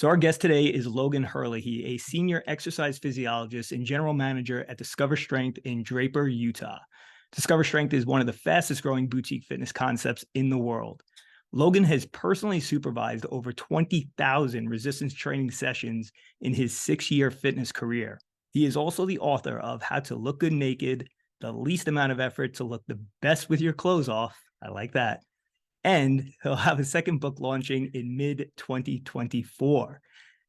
So our guest today is Logan Herlihy, a senior exercise physiologist and general manager at Discover Strength in Draper, Utah. Discover Strength is one of the fastest growing boutique fitness concepts in the world. Logan has personally supervised over 20,000 resistance training sessions in his 6-year fitness career. He is also the author of How to Look Good Naked, The Least Amount of Effort to Look the Best with Your Clothes Off. I like that. And he'll have a second book launching in mid-2024.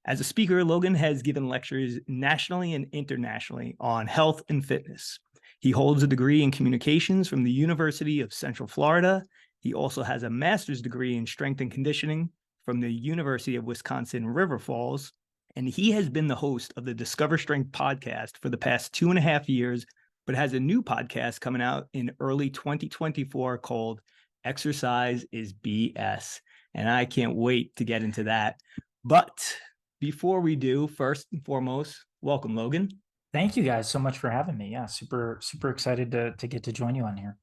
As a speaker, Logan has given lectures nationally and internationally on health and fitness. He holds a degree in communications from the University of Central Florida. He also has a master's degree in strength and conditioning from the University of Wisconsin River Falls. And he has been the host of the Discover Strength podcast for the past 2.5 years, but has a new podcast coming out in early 2024 called Exercise is BS. And I can't wait to get into that. But before we do, first and foremost, welcome, Logan. Thank you guys so much for having me. Yeah, super excited to get to join you on here.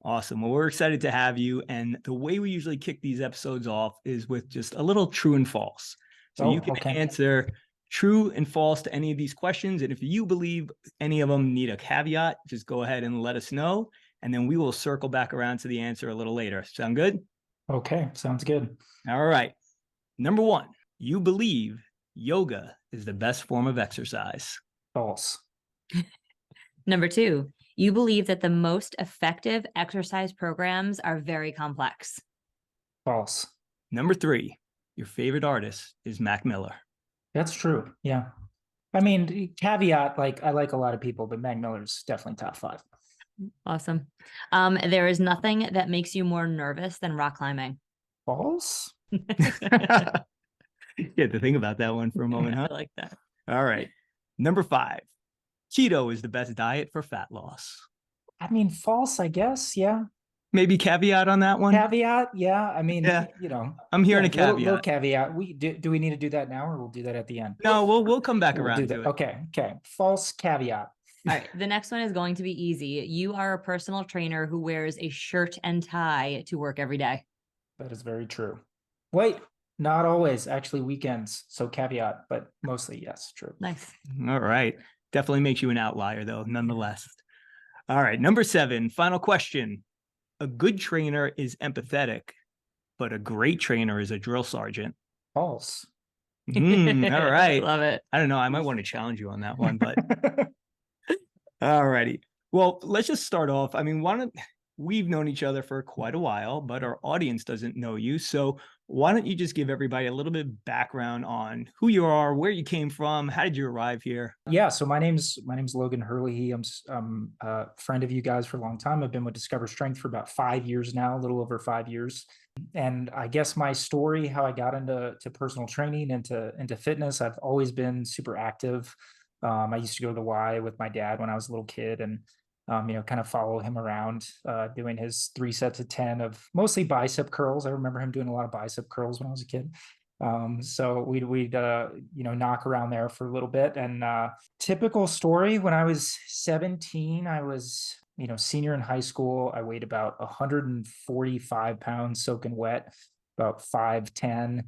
Awesome. Well, we're excited to have you. And the way we usually kick these episodes off is with just a little true and false. So you can answer true and false to any of these questions. And if you believe any of them need a caveat, just go ahead and let us know. And then we will circle back around to the answer a little later. Sound good? Okay, sounds good. All right. Number one, you believe yoga is the best form of exercise. False. Number two, you believe that the most effective exercise programs are very complex. False. Number three, your favorite artist is Mac Miller. That's true. Yeah. I mean, caveat, like I like a lot of people, but Mac Miller's definitely top 5. Awesome. There is nothing that makes you more nervous than rock climbing. False. You had to think about that one for a moment, huh? I like that. All right. Number 5, keto is the best diet for fat loss. I mean, false, I guess. Yeah. Maybe caveat on that one? Caveat. Yeah. I mean, I'm hearing a caveat. Little caveat. Do we need to do that now or we'll do that at the end? No, we'll come back around to it. Okay. False caveat. All right. The next one is going to be easy. You are a personal trainer who wears a shirt and tie to work every day. That is very true. Wait, not always. Actually, weekends. So caveat, but mostly yes, true. Nice. All right. Definitely makes you an outlier, though, nonetheless. All right. Number 7, final question. A good trainer is empathetic, but a great trainer is a drill sergeant. False. All right. Love it. I don't know. I might want to challenge you on that one, but all righty. Well, let's just start off. I mean, we've known each other for quite a while, but our audience doesn't know you. So why don't you just give everybody a little bit of background on who you are, where you came from, how did you arrive here? Yeah, so my name's Logan Herlihy. I'm a friend of you guys for a long time. I've been with Discover Strength for about 5 years now, a little over 5 years. And I guess my story, how I got into personal training, into fitness, I've always been super active. I used to go to the Y with my dad when I was a little kid and kind of follow him around doing his 3 sets of 10 of mostly bicep curls. I remember him doing a lot of bicep curls when I was a kid. So we'd knock around there for a little bit. And typical story, when I was 17, I was, senior in high school. I weighed about 145 pounds soaking wet, about 5'10".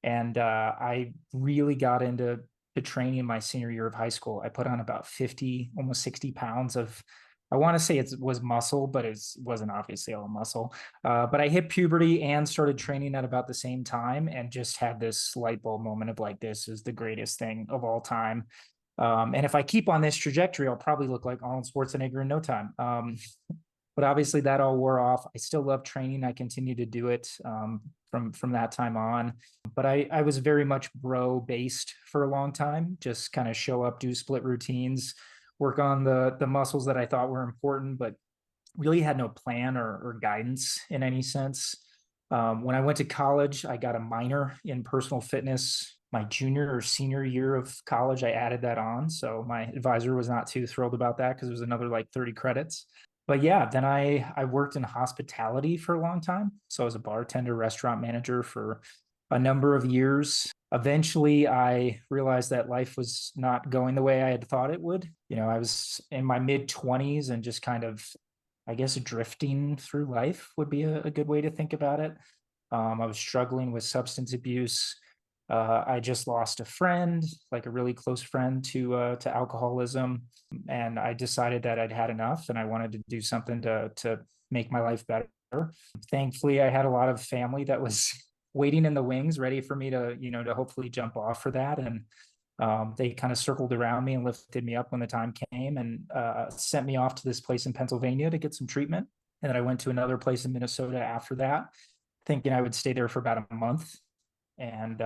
And I really got into the training in my senior year of high school. I put on about 50, almost 60 pounds of, I want to say it was muscle, but it wasn't obviously all muscle. But I hit puberty and started training at about the same time and just had this light bulb moment of like, this is the greatest thing of all time. And if I keep on this trajectory, I'll probably look like Arnold Schwarzenegger in no time. But obviously that all wore off. I still love training. I continue to do it from that time on. But I was very much bro based for a long time, just kind of show up, do split routines, work on the muscles that I thought were important, but really had no plan or guidance in any sense. When I went to college, I got a minor in personal fitness. My junior or senior year of college, I added that on. So my advisor was not too thrilled about that because it was another like 30 credits. But yeah, then I worked in hospitality for a long time. So I was a bartender, restaurant manager for a number of years. Eventually, I realized that life was not going the way I had thought it would. I was in my mid-20s and just kind of, I guess, drifting through life would be a good way to think about it. I was struggling with substance abuse, I just lost a friend, like a really close friend, to alcoholism, and I decided that I'd had enough, and I wanted to do something to make my life better. Thankfully, I had a lot of family that was waiting in the wings, ready for me to, to hopefully jump off for that, and they kind of circled around me and lifted me up when the time came, and sent me off to this place in Pennsylvania to get some treatment. And then I went to another place in Minnesota after that, thinking I would stay there for about a month, and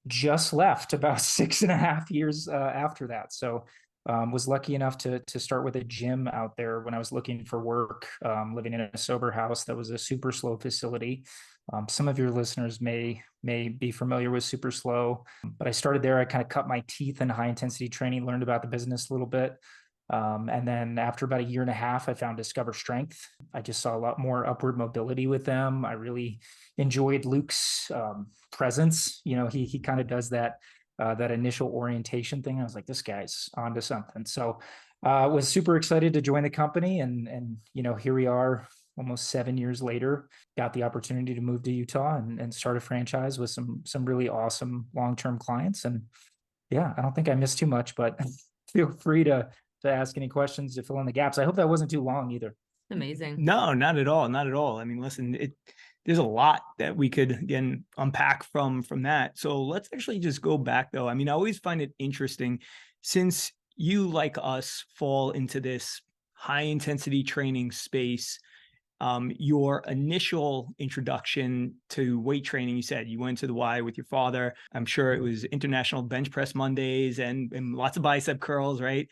just left about 6.5 years after that. So was lucky enough to start with a gym out there when I was looking for work, living in a sober house that was a super slow facility. Some of your listeners may be familiar with super slow, but I started there. I kind of cut my teeth in high intensity training, learned about the business a little bit. And then after about 1.5 years, I found Discover Strength. I just saw a lot more upward mobility with them. I really enjoyed Luke's presence. He kind of does that initial orientation thing. I was like, this guy's onto something. So was super excited to join the company, and here we are almost 7 years later, got the opportunity to move to Utah and start a franchise with some really awesome long-term clients. And yeah, I don't think I missed too much, but feel free to ask any questions to fill in the gaps. I hope that wasn't too long either. Amazing. No, not at all. Not at all. I mean, listen, there's a lot that we could, again, unpack from that. So let's actually just go back, though. I mean, I always find it interesting, since you, like us, fall into this high intensity training space. Your initial introduction to weight training, you said you went to the Y with your father. I'm sure it was International Bench Press Mondays and lots of bicep curls, right?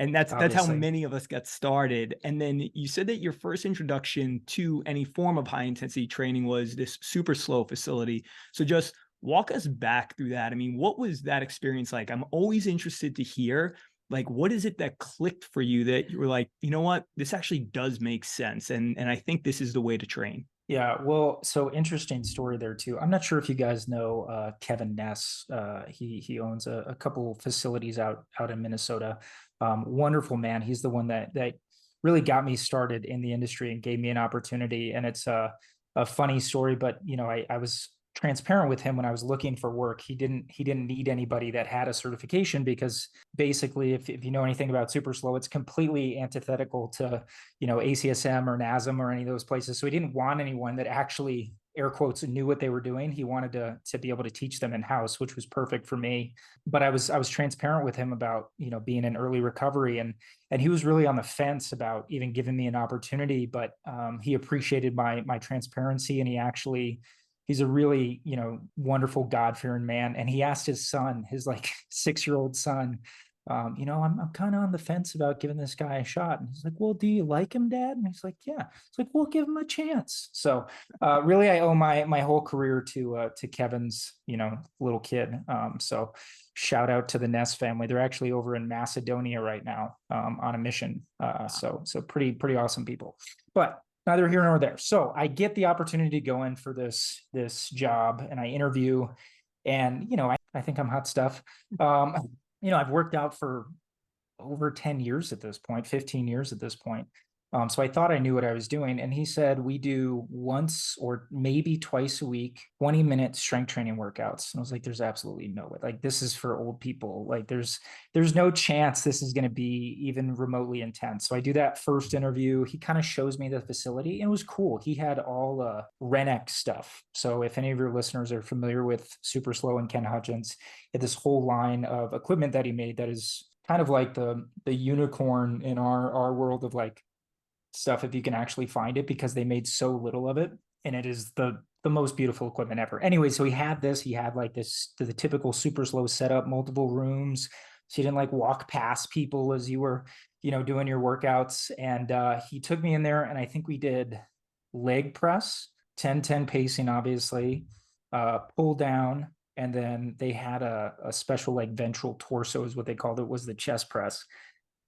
And that's how many of us got started. And then you said that your first introduction to any form of high intensity training was this super slow facility. So just walk us back through that. I mean, what was that experience like? I'm always interested to hear, like, what is it that clicked for you that you were like, you know what, this actually does make sense. And I think this is the way to train. Yeah, well, so interesting story there too. I'm not sure if you guys know Kevin Ness. He owns a couple facilities out in Minnesota. Wonderful man. He's the one that really got me started in the industry and gave me an opportunity. And it's a funny story, but I was transparent with him when I was looking for work. He didn't need anybody that had a certification, because basically, if you know anything about super slow, it's completely antithetical to ACSM or NASM or any of those places. So he didn't want anyone that actually, air quotes, knew what they were doing. He wanted to be able to teach them in-house, which was perfect for me. But I was transparent with him about being in early recovery, and he was really on the fence about even giving me an opportunity. But he appreciated my transparency, and he's a really, wonderful, God-fearing man. And he asked his son, his like 6-year-old son, I'm kind of on the fence about giving this guy a shot. And he's like, well, do you like him, Dad? And he's like, yeah. It's like, we'll give him a chance. So really, I owe my whole career to Kevin's, little kid. So shout out to the Ness family. They're actually over in Macedonia right now on a mission. So pretty awesome people. But neither here nor there. So I get the opportunity to go in for this job, and I interview, and I think I'm hot stuff. I've worked out for over 10 years at this point, 15 years at this point. So I thought I knew what I was doing. And he said, we do once or maybe twice a week, 20-minute strength training workouts. And I was like, there's absolutely no way. Like, this is for old people. Like, there's no chance this is going to be even remotely intense. So I do that first interview. He kind of shows me the facility, and it was cool. He had all Renex stuff. So if any of your listeners are familiar with Super Slow and Ken Hutchins, he had this whole line of equipment that he made that is kind of like the unicorn in our world of like stuff, if you can actually find it, because they made so little of it, and it is the most beautiful equipment ever. Anyway, so he had like the typical super slow setup, multiple rooms, so you didn't like walk past people as you were doing your workouts. And he took me in there, and I think we did leg press, 10-10 pacing, obviously, pull down, and then they had a special like ventral torso is what they called it, was the chest press.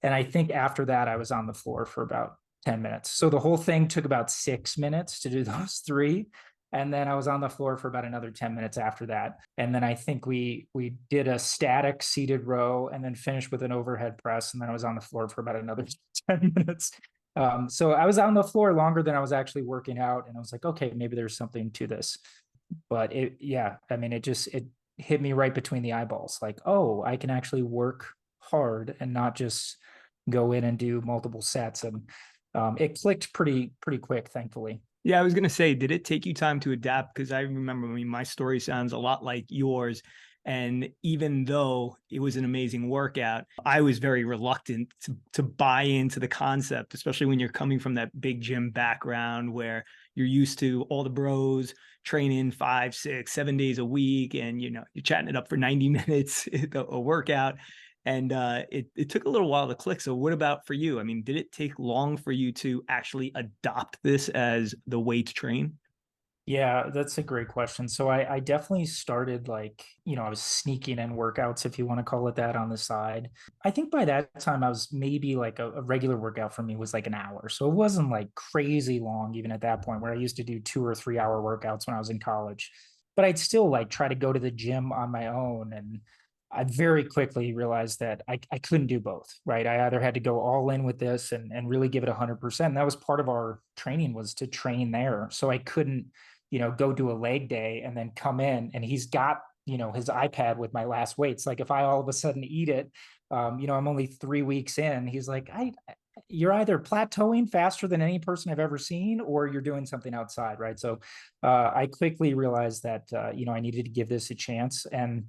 And I think after that I was on the floor for about 10 minutes. So the whole thing took about 6 minutes to do those 3. And then I was on the floor for about another 10 minutes after that. And then I think we did a static seated row, and then finished with an overhead press. And then I was on the floor for about another 10 minutes. So I was on the floor longer than I was actually working out. And I was like, okay, maybe there's something to this. But it hit me right between the eyeballs. Like, oh, I can actually work hard and not just go in and do multiple sets. And it clicked pretty quick, thankfully. Yeah, I was gonna say, did it take you time to adapt? Because I remember, I mean, my story sounds a lot like yours. And even though it was an amazing workout, I was very reluctant to buy into the concept, especially when you're coming from that big gym background where you're used to all the bros training 5, 6, 7 days a week, and you're chatting it up for 90 minutes a workout. And it took a little while to click. So what about for you? I mean, did it take long for you to actually adopt this as the way to train? Yeah, that's a great question. So I definitely started like, I was sneaking in workouts, if you want to call it that, on the side. I think by that time I was maybe like a regular workout for me was like an hour. So it wasn't like crazy long, even at that point, where I used to do 2 or 3 hour workouts when I was in college. But I'd still like try to go to the gym on my own. And I very quickly realized that I couldn't do both, right? I either had to go all in with this and really give it 100%. That was part of our training, was to train there. So I couldn't go do a leg day and then come in and he's got, his iPad with my last weights. Like if I all of a sudden eat it, I'm only 3 weeks in. He's like, you're either plateauing faster than any person I've ever seen, or you're doing something outside. Right. So I quickly realized that, I needed to give this a chance. And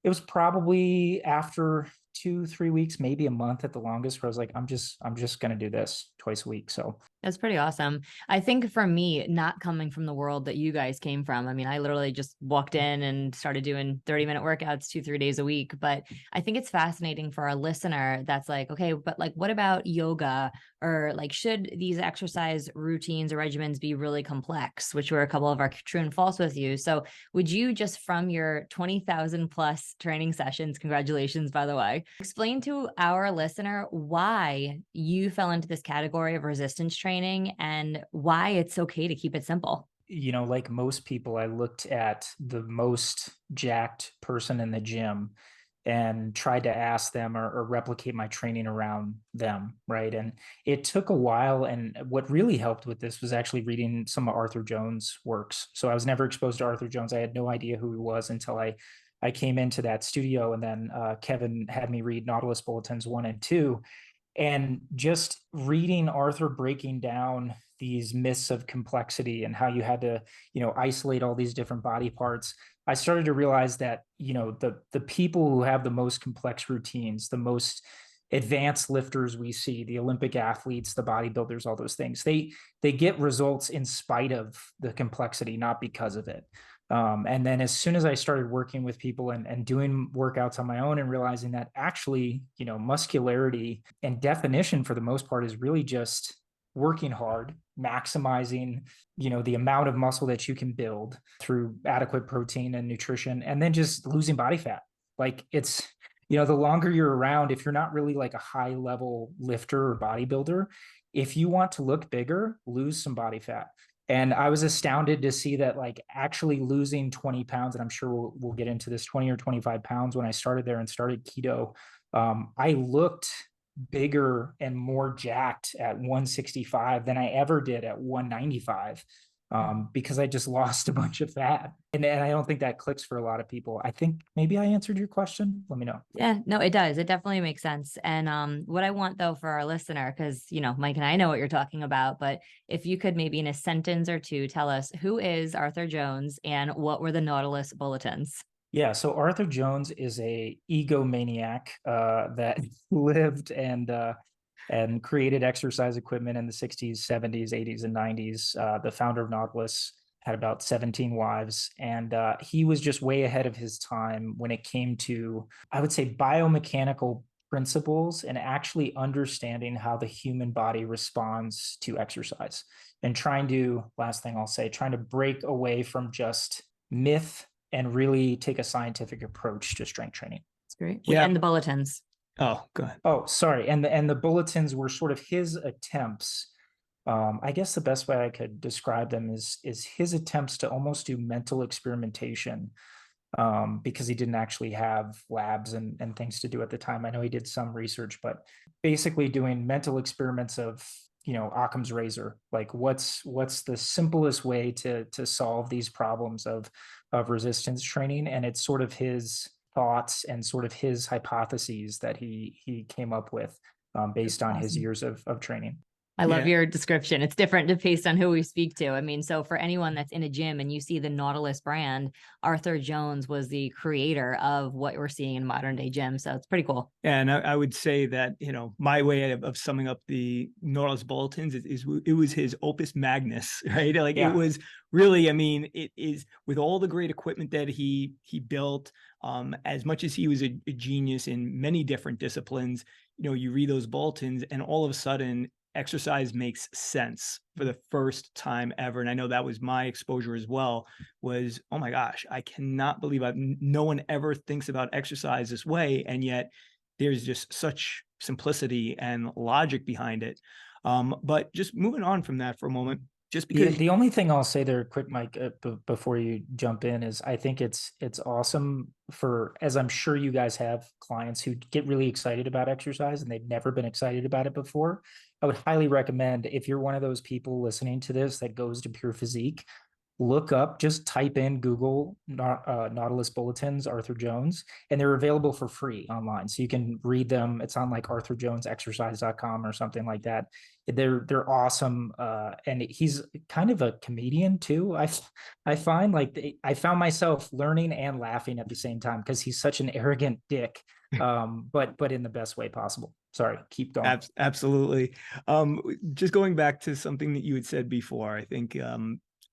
it was probably after 2, 3 weeks, maybe a month at the longest, where I was like, I'm just going to do this twice a week. So That's pretty awesome. I think for me, not coming from the world that you guys came from, I mean, I literally just walked in and started doing 30-minute workouts 2, 3 days a week. But I think it's fascinating for a listener that's like, okay, but like, what about yoga? Or like, should these exercise routines or regimens be really complex, which were a couple of our true and false with you. So would you just, from your 20,000 plus training sessions, congratulations, by the way, explain to our listener why you fell into this category of resistance training and why it's okay to keep it simple? like most people, I looked at the most jacked person in the gym and tried to ask them or replicate my training around them. Right. And it took a while. And what really helped with this was actually reading some of Arthur Jones' works. So I was never exposed to Arthur Jones. I had no idea who he was until I came into that studio. And then Kevin had me read Nautilus Bulletins 1 and 2. And just reading Arthur breaking down these myths of complexity and how you had to, isolate all these different body parts, I started to realize that, the people who have the most complex routines, the most advanced lifters we see, the Olympic athletes, the bodybuilders, all those things, they get results in spite of the complexity, not because of it. And then as soon as I started working with people and doing workouts on my own and realizing that actually, muscularity and definition for the most part is really just working hard, maximizing, the amount of muscle that you can build through adequate protein and nutrition, and then just losing body fat. Like it's, the longer you're around, if you're not really like a high level lifter or bodybuilder, if you want to look bigger, lose some body fat. And I was astounded to see that, like, actually losing 20 pounds, and I'm sure we'll get into this, 20 or 25 pounds when I started there and started keto, I looked bigger and more jacked at 165 than I ever did at 195, because I just lost a bunch of fat. And I don't think that clicks for a lot of people. I think maybe I answered your question. Let me know. Yeah, no, it does. It definitely makes sense. And what I want though for our listener, because Mike and I know what you're talking about, but if you could maybe in a sentence or two tell us who is Arthur Jones and what were the Nautilus Bulletins? Yeah, so Arthur Jones is a egomaniac that lived and created exercise equipment in the 60s, 70s, 80s, and 90s. The founder of Nautilus had about 17 wives, and he was just way ahead of his time when it came to, I would say, biomechanical principles and actually understanding how the human body responds to exercise, and last thing I'll say, trying to break away from just myth and really take a scientific approach to strength training. That's great. Yeah. And the bulletins. Oh, go ahead. Oh, sorry. And the bulletins were sort of his attempts. I guess the best way I could describe them is his attempts to almost do mental experimentation, because he didn't actually have labs and things to do at the time. I know he did some research, but basically doing mental experiments of, Occam's razor, like what's the simplest way to solve these problems of of resistance training. And it's sort of his thoughts and sort of his hypotheses that he came up with based on his Awesome. years of training. I love Yeah. your description. It's different based on who we speak to. I mean, so for anyone that's in a gym and you see the Nautilus brand, Arthur Jones was the creator of what we're seeing in modern day gyms. So it's pretty cool. And I would say that, my way of summing up the Nautilus bulletins is it was his opus magnus, right? Like Yeah. it was really, I mean, it is with all the great equipment that he built, as much as he was a genius in many different disciplines, you read those bulletins and all of a sudden exercise makes sense for the first time ever. And I know that was my exposure as well, was, oh my gosh, I cannot believe no one ever thinks about exercise this way. And yet there's just such simplicity and logic behind it. But just moving on from that for a moment, just because The only thing I'll say there, quick, Mike, before you jump in, is I think it's awesome for, as I'm sure you guys have clients who get really excited about exercise and they've never been excited about it before. I would highly recommend, if you're one of those people listening to this that goes to Pure Physique, look up, just type in Google Nautilus Bulletins, Arthur Jones, and they're available for free online. So you can read them. It's on like arthurjonesexercise.com or something like that. They're awesome. And he's kind of a comedian too. I find I found myself learning and laughing at the same time because he's such an arrogant dick, but in the best way possible. Sorry, keep going. Absolutely. Just going back to something that you had said before, I think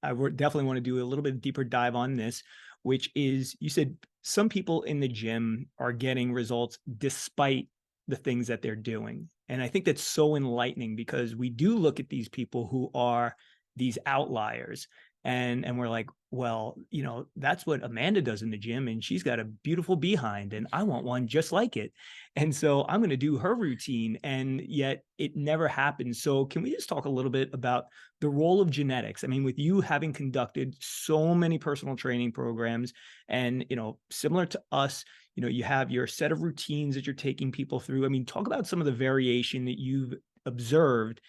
I would definitely want to do a little bit deeper dive on this, which is, you said some people in the gym are getting results despite the things that they're doing. And I think that's so enlightening because we do look at these people who are these outliers and we're like, well, that's what Amanda does in the gym and she's got a beautiful behind and I want one just like it. And so I'm going to do her routine, and yet it never happens. So can we just talk a little bit about the role of genetics? I mean, with you having conducted so many personal training programs and, similar to us, you have your set of routines that you're taking people through. I mean, talk about some of the variation that you've observed,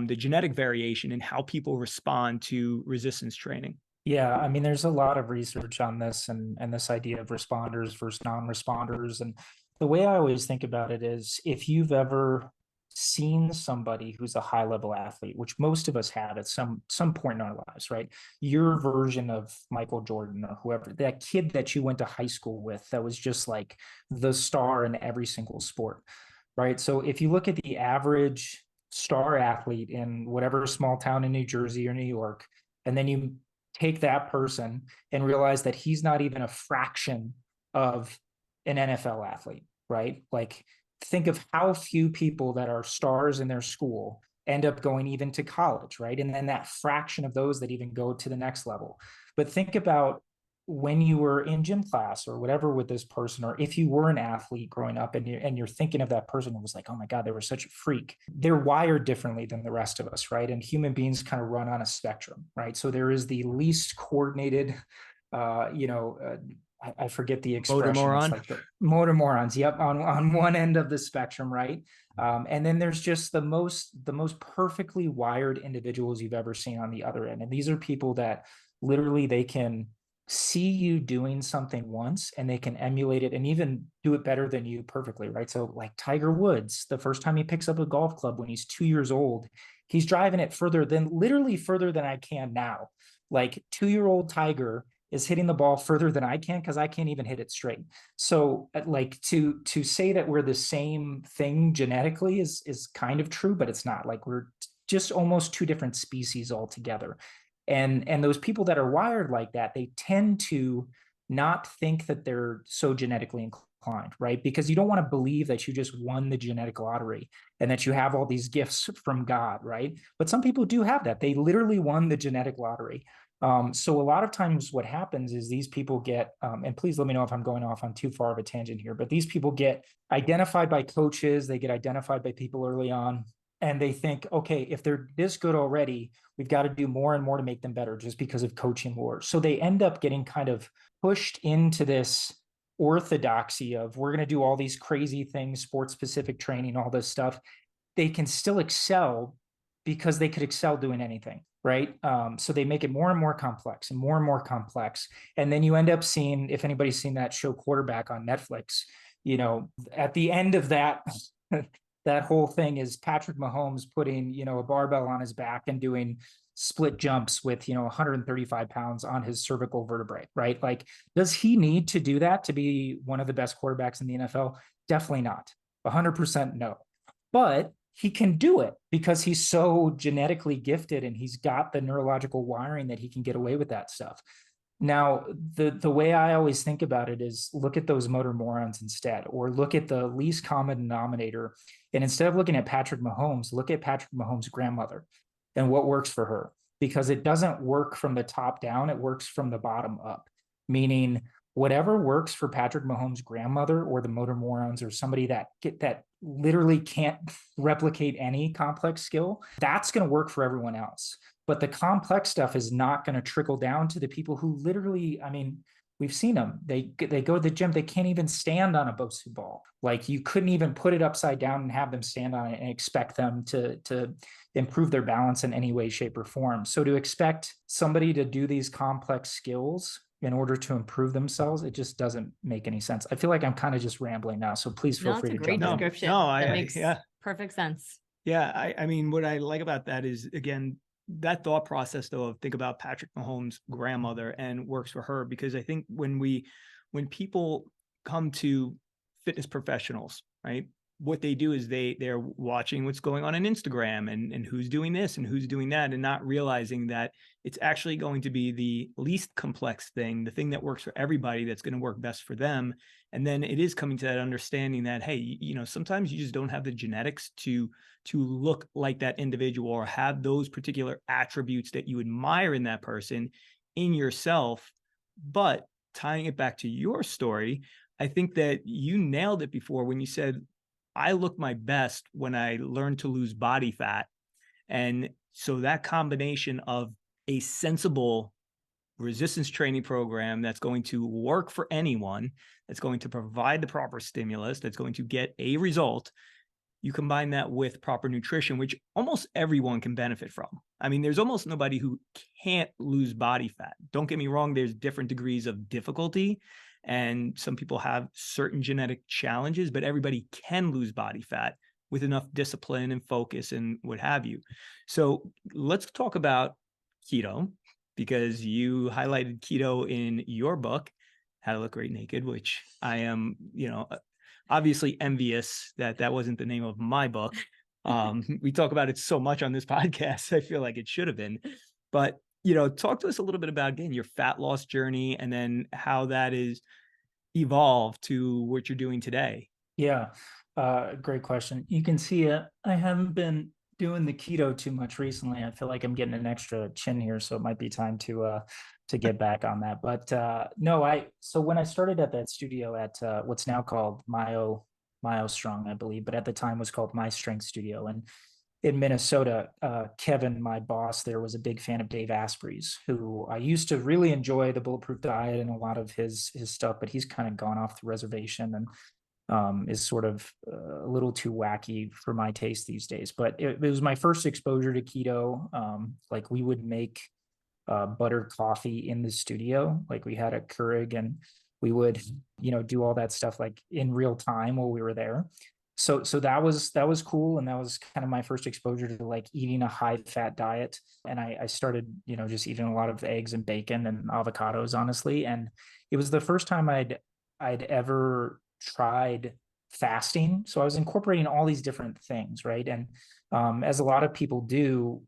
the genetic variation and how people respond to resistance training. Yeah, I mean, there's a lot of research on this and this idea of responders versus non-responders. And the way I always think about it is, if you've ever seen somebody who's a high-level athlete, which most of us have at some point in our lives, right? Your version of Michael Jordan or whoever, that kid that you went to high school with that was just like the star in every single sport, right? So if you look at the average star athlete in whatever small town in New Jersey or New York, and then you take that person and realize that he's not even a fraction of an NFL athlete, right? Like, think of how few people that are stars in their school end up going even to college, right? And then that fraction of those that even go to the next level. But think about when you were in gym class or whatever with this person, or if you were an athlete growing up and you're thinking of that person and was like, oh my God, they were such a freak. They're wired differently than the rest of us, right? And human beings kind of run on a spectrum, right? So there is the least coordinated, I forget the expression. Motor moron. It's like the motor morons. Yep, on one end of the spectrum, right? And then there's just the most perfectly wired individuals you've ever seen on the other end. And these are people that literally they can see you doing something once and they can emulate it and even do it better than you perfectly, right? So like Tiger Woods, the first time he picks up a golf club when he's 2 years old, he's driving it literally further than I can now. Like 2-year-old Tiger is hitting the ball further than I can because I can't even hit it straight. So like to say that we're the same thing genetically is kind of true, but it's not. Like, we're just almost two different species altogether. And those people that are wired like that, they tend to not think that they're so genetically inclined, right? Because you don't want to believe that you just won the genetic lottery and that you have all these gifts from God, right? But some people do have that. They literally won the genetic lottery. So a lot of times what happens is these people get, and please let me know if I'm going off on too far of a tangent here, but these people get identified by coaches, they get identified by people early on, and they think, okay, if they're this good already, we've got to do more and more to make them better just because of coaching wars. So they end up getting kind of pushed into this orthodoxy of, we're going to do all these crazy things, sports specific training, all this stuff. They can still excel because they could excel doing anything, right? So they make it more and more complex and more and more complex. And then you end up seeing, if anybody's seen that show Quarterback on Netflix, you know, at the end of that, that whole thing is Patrick Mahomes putting, you know, a barbell on his back and doing split jumps with, you know, 135 pounds on his cervical vertebrae, right? Like, does he need to do that to be one of the best quarterbacks in the NFL? Definitely not. 100% no. But he can do it because he's so genetically gifted and he's got the neurological wiring that he can get away with that stuff. Now, the way I always think about it is look at those motor morons instead, or look at the least common denominator. And instead of looking at Patrick Mahomes, look at Patrick Mahomes' grandmother and what works for her, because it doesn't work from the top down, it works from the bottom up, meaning whatever works for Patrick Mahomes' grandmother or the motor morons or somebody that literally can't replicate any complex skill, that's going to work for everyone else. But the complex stuff is not going to trickle down to the people who literally, I mean, we've seen them. They go to the gym, they can't even stand on a Bosu ball. Like, you couldn't even put it upside down and have them stand on it and expect them to improve their balance in any way, shape, or form. So to expect somebody to do these complex skills in order to improve themselves, it just doesn't make any sense. I feel like I'm kind of just rambling now, so please feel No, free it's a to great jump in. description. No, That I makes yeah. perfect sense. Yeah, I mean, what I like about that is, again, that thought process, though, of think about Patrick Mahomes' grandmother and works for her, because I think when people come to fitness professionals, right, what they do is they're watching what's going on Instagram and who's doing this and who's doing that, and not realizing that it's actually going to be the least complex thing, the thing that works for everybody, that's going to work best for them. And then it is coming to that understanding that, hey, you know, sometimes you just don't have the genetics to look like that individual or have those particular attributes that you admire in that person in yourself. But tying it back to your story, I think that you nailed it before when you said, I look my best when I learn to lose body fat. And so that combination of a sensible resistance training program that's going to work for anyone, that's going to provide the proper stimulus, that's going to get a result, you combine that with proper nutrition, which almost everyone can benefit from. I mean, there's almost nobody who can't lose body fat. Don't get me wrong, there's different degrees of difficulty, and some people have certain genetic challenges, but everybody can lose body fat with enough discipline and focus and what have you. So let's talk about keto, because you highlighted keto in your book, How to Look Great Naked, which I am, you know, obviously envious that that wasn't the name of my book. We talk about it so much on this podcast. I feel like it should have been, but, you know, talk to us a little bit about, again, your fat loss journey and then how that is evolved to what you're doing today. Yeah, great question. You can see I haven't been doing the keto too much recently. I feel like I'm getting an extra chin here, so it might be time to get back on that. But no, so when I started at that studio at what's now called Myo Strong, I believe, but at the time was called My Strength Studio, and in Minnesota, Kevin, my boss there, was a big fan of Dave Asprey's, who I used to really enjoy the Bulletproof Diet and a lot of his stuff, but he's kind of gone off the reservation and is sort of a little too wacky for my taste these days. But it was my first exposure to keto. Like, we would make buttered coffee in the studio. Like, we had a Keurig and we would, you know, do all that stuff like in real time while we were there. So that was cool. And that was kind of my first exposure to like eating a high fat diet. And I started, you know, just eating a lot of eggs and bacon and avocados, honestly. And it was the first time I'd ever tried fasting. So I was incorporating all these different things, right? And as a lot of people do,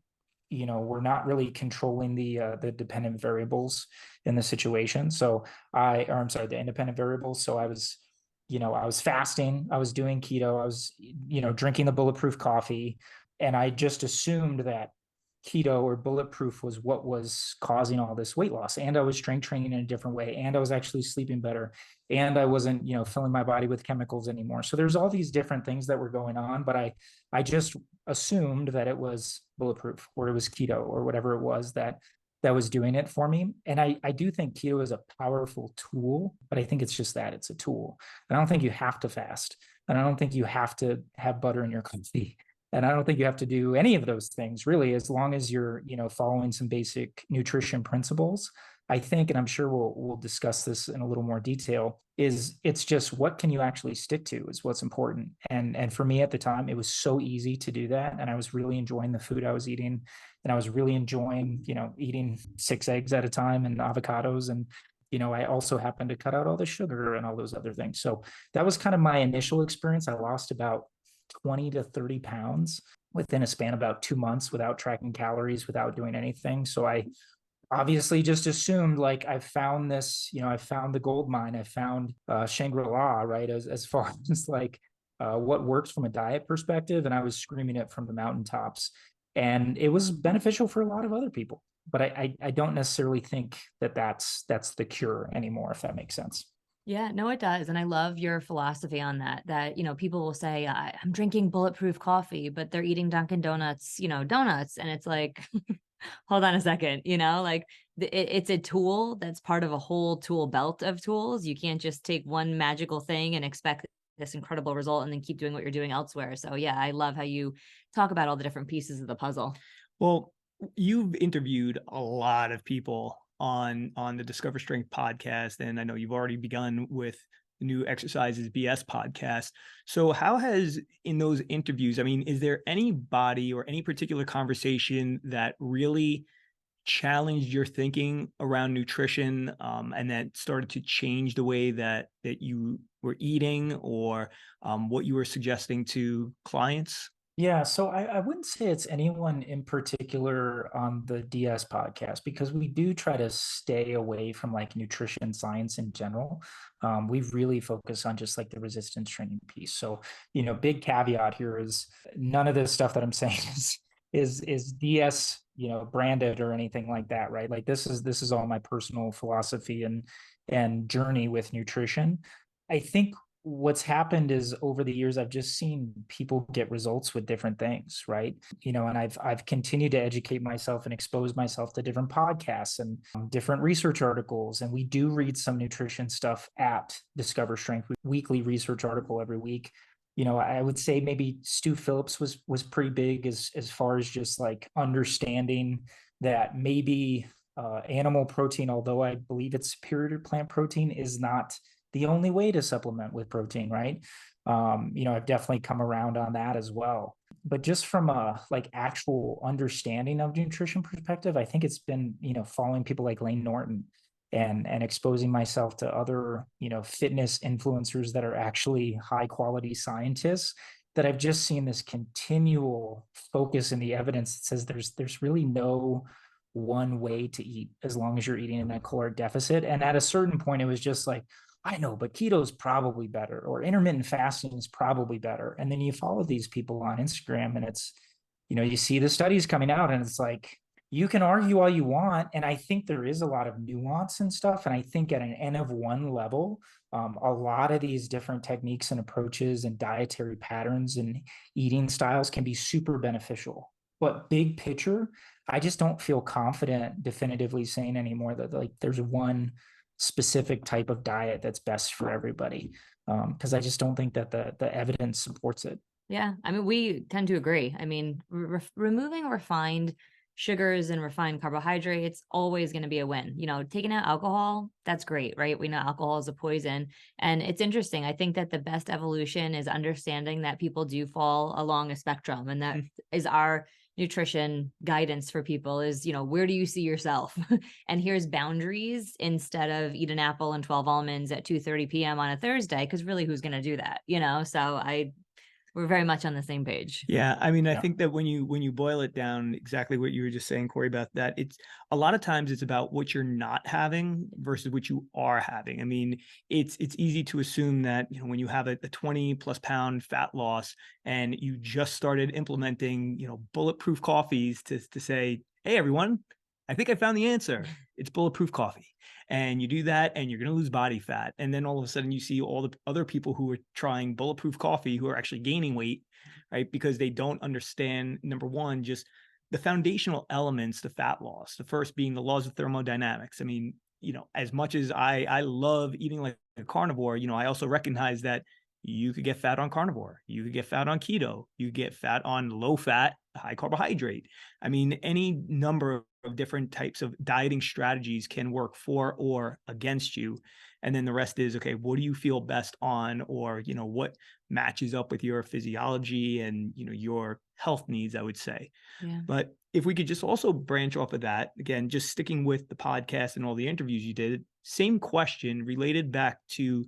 you know, we're not really controlling the dependent variables in the situation. So the independent variables. So I was, you know, I was fasting, I was doing keto, I was, you know, drinking the bulletproof coffee, and I just assumed that keto or bulletproof was what was causing all this weight loss. And I was strength training in a different way, and I was actually sleeping better, and I wasn't, you know, filling my body with chemicals anymore. So there's all these different things that were going on, but I just assumed that it was bulletproof or it was keto or whatever it was that was doing it for me. And I do think keto is a powerful tool, but I think it's just that it's a tool. And I don't think you have to fast. And I don't think you have to have butter in your coffee. And I don't think you have to do any of those things really, as long as you're, following some basic nutrition principles. I think, and I'm sure we'll discuss this in a little more detail, is it's just what can you actually stick to is what's important. And for me at the time, it was so easy to do that. And I was really enjoying the food I was eating. And I was really enjoying, eating 6 eggs at a time and avocados. And, I also happened to cut out all the sugar and all those other things. So that was kind of my initial experience. I lost about 20 to 30 pounds within a span of about 2 months without tracking calories, without doing anything. So I obviously just assumed like I found this, I found the gold mine, I found Shangri-La, right? As far as like what works from a diet perspective. And I was screaming it from the mountaintops. And it was beneficial for a lot of other people. But I don't necessarily think that that's the cure anymore, if that makes sense. Yeah, no, it does. And I love your philosophy on that, people will say, I'm drinking bulletproof coffee, but they're eating Dunkin' Donuts, donuts. And it's like, hold on a second, like it's a tool that's part of a whole tool belt of tools. You can't just take one magical thing and expect this incredible result and then keep doing what you're doing elsewhere. So yeah, I love how you talk about all the different pieces of the puzzle. Well, you've interviewed a lot of people on the Discover Strength podcast, and I know you've already begun with the new Exercises BS podcast. So how has, in those interviews, I mean, is there anybody or any particular conversation that really challenged your thinking around nutrition, and that started to change the way that you were eating, or what you were suggesting to clients? Yeah, so I wouldn't say it's anyone in particular on the DS podcast because we do try to stay away from like nutrition science in general. We really focus on just like the resistance training piece. So, big caveat here is none of this stuff that I'm saying is DS, branded or anything like that, right? Like this is all my personal philosophy and journey with nutrition. I think what's happened is over the years I've just seen people get results with different things, right? And I've continued to educate myself and expose myself to different podcasts and different research articles, and we do read some nutrition stuff at Discover Strength, weekly research article every week. I would say maybe Stu Phillips was pretty big as far as just like understanding that maybe animal protein, although I believe it's superior to plant protein, is not the only way to supplement with protein, right? I've definitely come around on that as well. But just from a like actual understanding of nutrition perspective, I think it's been, following people like Lane Norton and exposing myself to other, fitness influencers that are actually high quality scientists, that I've just seen this continual focus in the evidence that says there's really no one way to eat as long as you're eating in a caloric deficit. And at a certain point, it was just like, I know, but keto is probably better, or intermittent fasting is probably better. And then you follow these people on Instagram and it's, you see the studies coming out and it's like, you can argue all you want. And I think there is a lot of nuance and stuff. And I think at an N of one level, a lot of these different techniques and approaches and dietary patterns and eating styles can be super beneficial. But big picture, I just don't feel confident definitively saying anymore that like there's one specific type of diet that's best for everybody, because I just don't think that the evidence supports it. Yeah, I mean, we tend to agree. I mean, removing refined sugars and refined carbohydrates always going to be a win. Taking out alcohol, that's great, right? We know alcohol is a poison. And it's interesting. I think that the best evolution is understanding that people do fall along a spectrum, and that is our nutrition guidance for people is, where do you see yourself? And here's boundaries instead of eat an apple and 12 almonds at 2:30 p.m. on a Thursday, because really who's going to do that? So we're very much on the same page. Yeah, I mean, I think that when you boil it down, exactly what you were just saying, Corey, about that, it's a lot of times it's about what you're not having versus what you are having. I mean, it's easy to assume that, when you have a 20 plus pound fat loss and you just started implementing, bulletproof coffees to say, hey, everyone, I think I found the answer. It's bulletproof coffee. And you do that and you're going to lose body fat. And then all of a sudden you see all the other people who are trying bulletproof coffee who are actually gaining weight, right? Because they don't understand, number one, just the foundational elements to fat loss. The first being the laws of thermodynamics. I mean, as much as I love eating like a carnivore, I also recognize that You could get fat on carnivore. You could get fat on keto. You could get fat on low fat, high carbohydrate. I mean, any number of different types of dieting strategies can work for or against you. And then the rest is, okay, what do you feel best on, or, what matches up with your physiology and, your health needs, I would say. Yeah. But if we could just also branch off of that, again, just sticking with the podcast and all the interviews you did, same question related back to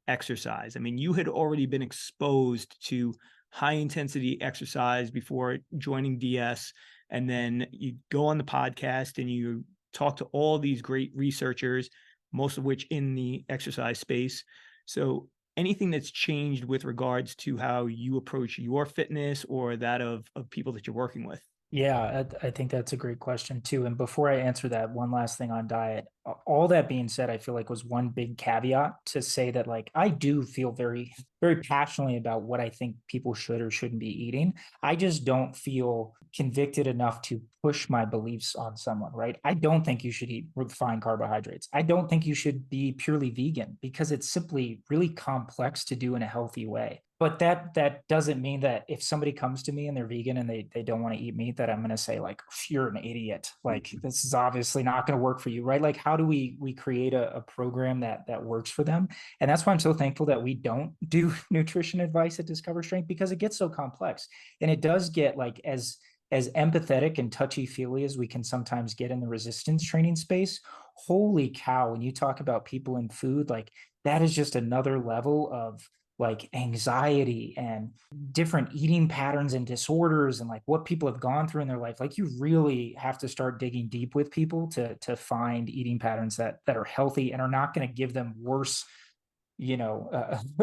exercise. I mean, you had already been exposed to high intensity exercise before joining DS, and then you go on the podcast and you talk to all these great researchers, most of which in the exercise space. So anything that's changed with regards to how you approach your fitness or that of people that you're working with? Yeah, I think that's a great question too. And before I answer that, one last thing on diet. All that being said, I feel like was one big caveat to say that like I do feel very, very passionately about what I think people should or shouldn't be eating. I just don't feel convicted enough to push my beliefs on someone, right? I don't think you should eat refined carbohydrates. I don't think you should be purely vegan because it's simply really complex to do in a healthy way. But that doesn't mean that if somebody comes to me and they're vegan and they don't want to eat meat, that I'm going to say like, you're an idiot. Like, this is obviously not going to work for you, right? Like, how do we create a program that works for them? And that's why I'm so thankful that we don't do nutrition advice at Discover Strength, because it gets so complex. And it does get like as empathetic and touchy-feely as we can sometimes get in the resistance training space. Holy cow, when you talk about people in food, like that is just another level of like anxiety and different eating patterns and disorders and like what people have gone through in their life. Like you really have to start digging deep with people to find eating patterns that are healthy and are not going to give them worse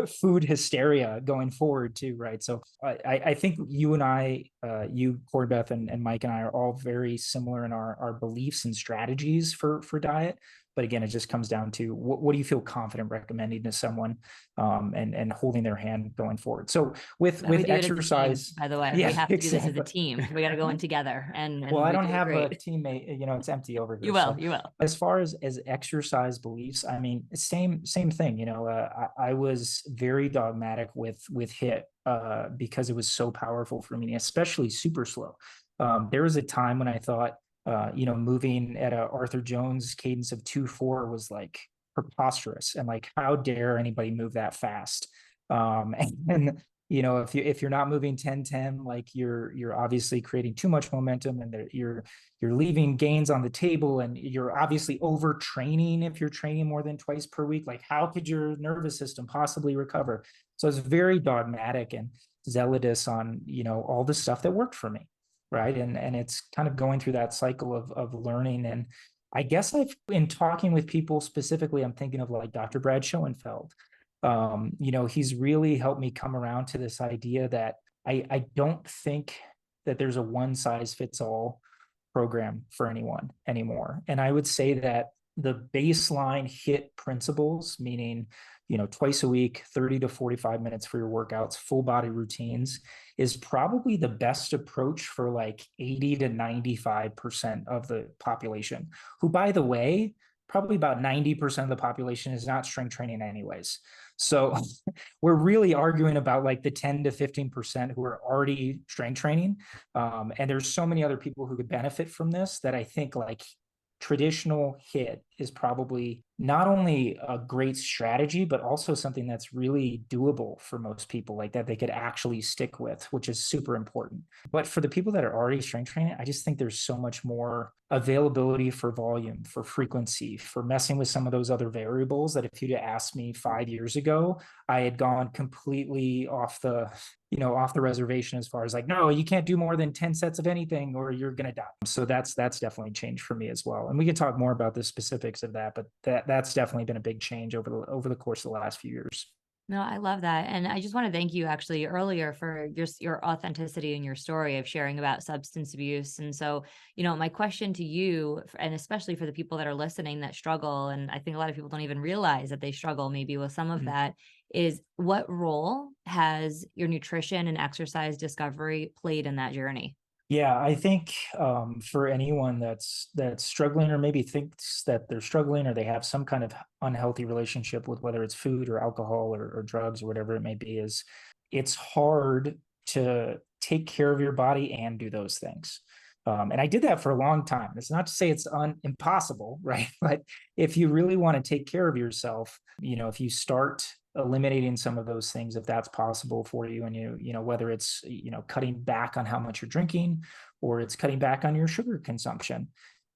food hysteria going forward too, right? So I think you and I, you, Corey Beth, and Mike and I are all very similar in our beliefs and strategies for diet. But again, it just comes down to what do you feel confident recommending to someone, and holding their hand going forward. So with exercise, by the way, yeah, we have to exactly. do this as a team. We got to go in together. And well, I we don't do have a great. teammate. It's empty over here. You will. So You will. as far as exercise beliefs, I mean, same thing. I was very dogmatic with HIIT because it was so powerful for me, especially super slow. There was a time when I thought, moving at a Arthur Jones cadence of 2/4 was like preposterous, and like, how dare anybody move that fast? And if you're not moving 10-10, like you're obviously creating too much momentum, and you're leaving gains on the table, and you're obviously overtraining if you're training more than twice per week. Like, how could your nervous system possibly recover? So it's very dogmatic and zealotous on all the stuff that worked for me, right? And it's kind of going through that cycle of learning. And I guess in talking with people specifically, I'm thinking of like Dr. Brad Schoenfeld. He's really helped me come around to this idea that I don't think that there's a one size fits all program for anyone anymore. And I would say that the baseline HIIT principles, meaning, twice a week, 30 to 45 minutes for your workouts, full body routines, is probably the best approach for like 80 to 95% of the population, who, by the way, probably about 90% of the population is not strength training anyways. So we're really arguing about like the 10 to 15% who are already strength training. And there's so many other people who could benefit from this that I think like traditional HIIT is probably not only a great strategy, but also something that's really doable for most people, like that they could actually stick with, which is super important. But for the people that are already strength training, I just think there's so much more availability for volume, for frequency, for messing with some of those other variables that if you'd asked me 5 years ago, I had gone completely off the reservation as far as like, no, you can't do more than 10 sets of anything or you're going to die. So that's definitely changed for me as well. And we can talk more about the specifics of that, but that's definitely been a big change over the course of the last few years. No, I love that. And I just want to thank you actually earlier for your authenticity and your story of sharing about substance abuse. And so, my question to you, and especially for the people that are listening that struggle, and I think a lot of people don't even realize that they struggle maybe with some of that, is what role has your nutrition and exercise discovery played in that journey? Yeah, I think for anyone that's struggling, or maybe thinks that they're struggling, or they have some kind of unhealthy relationship with whether it's food or alcohol or drugs or whatever it may be, is it's hard to take care of your body and do those things. And I did that for a long time. It's not to say it's impossible, right? But if you really want to take care of yourself, if you start eliminating some of those things, if that's possible for you, and whether it's cutting back on how much you're drinking, or it's cutting back on your sugar consumption,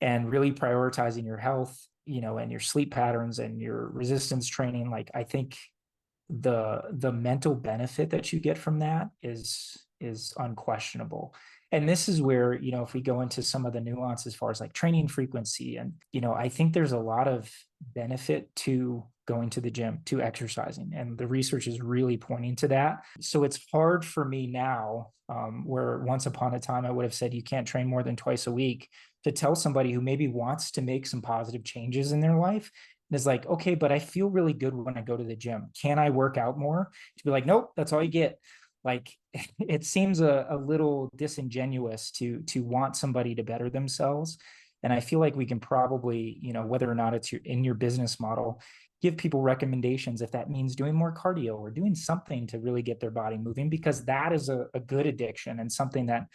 and really prioritizing your health, and your sleep patterns and your resistance training, like, I think the mental benefit that you get from that is unquestionable. And this is where, if we go into some of the nuance as far as like training frequency, and I think there's a lot of benefit to going to the gym, to exercising, and the research is really pointing to that. So it's hard for me now, where once upon a time I would have said you can't train more than twice a week, to tell somebody who maybe wants to make some positive changes in their life. And it's like, okay, but I feel really good when I go to the gym. Can I work out more? To be like, nope, that's all you get. Like, it seems a little disingenuous to want somebody to better themselves. And I feel like we can probably, whether or not it's in your business model, give people recommendations if that means doing more cardio or doing something to really get their body moving, because that is a good addiction, and something that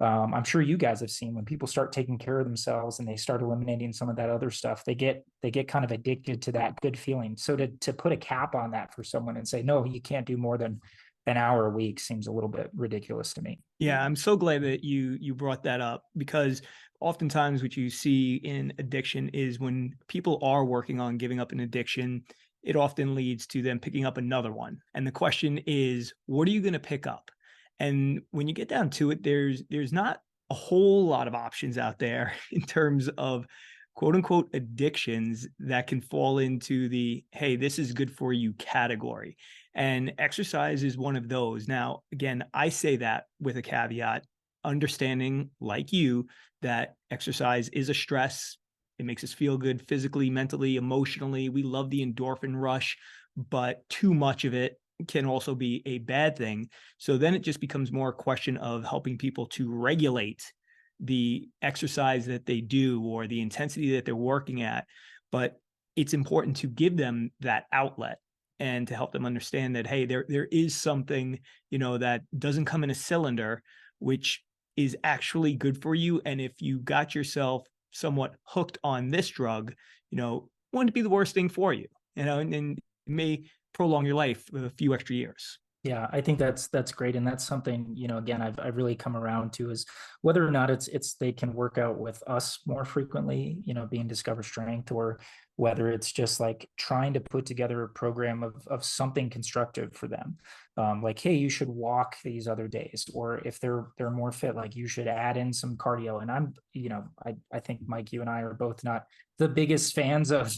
I'm sure you guys have seen. When people start taking care of themselves and they start eliminating some of that other stuff, they get kind of addicted to that good feeling. So to put a cap on that for someone and say, no, you can't do more than an hour a week, seems a little bit ridiculous to me. Yeah, I'm so glad that you brought that up, because oftentimes what you see in addiction is when people are working on giving up an addiction, it often leads to them picking up another one. And the question is, what are you going to pick up? And when you get down to it, there's not a whole lot of options out there in terms of quote unquote addictions that can fall into the, hey, this is good for you category. And exercise is one of those. Now, again, I say that with a caveat, understanding, like you, that exercise is a stress. It makes us feel good physically, mentally, emotionally. We love the endorphin rush, but too much of it can also be a bad thing. So then it just becomes more a question of helping people to regulate the exercise that they do or the intensity that they're working at. But it's important to give them that outlet and to help them understand that, hey, there is something, that doesn't come in a cylinder, which is actually good for you. And if you got yourself somewhat hooked on this drug, wouldn't be the worst thing for you, and it may prolong your life with a few extra years. Yeah, I think that's great, and that's something, again, I've really come around to, is whether or not it's they can work out with us more frequently, being Discover Strength, or whether it's just like trying to put together a program of something constructive for them. Like, hey, you should walk these other days, or if they're more fit, like, you should add in some cardio. And I think, Mike, you and I are both not the biggest fans of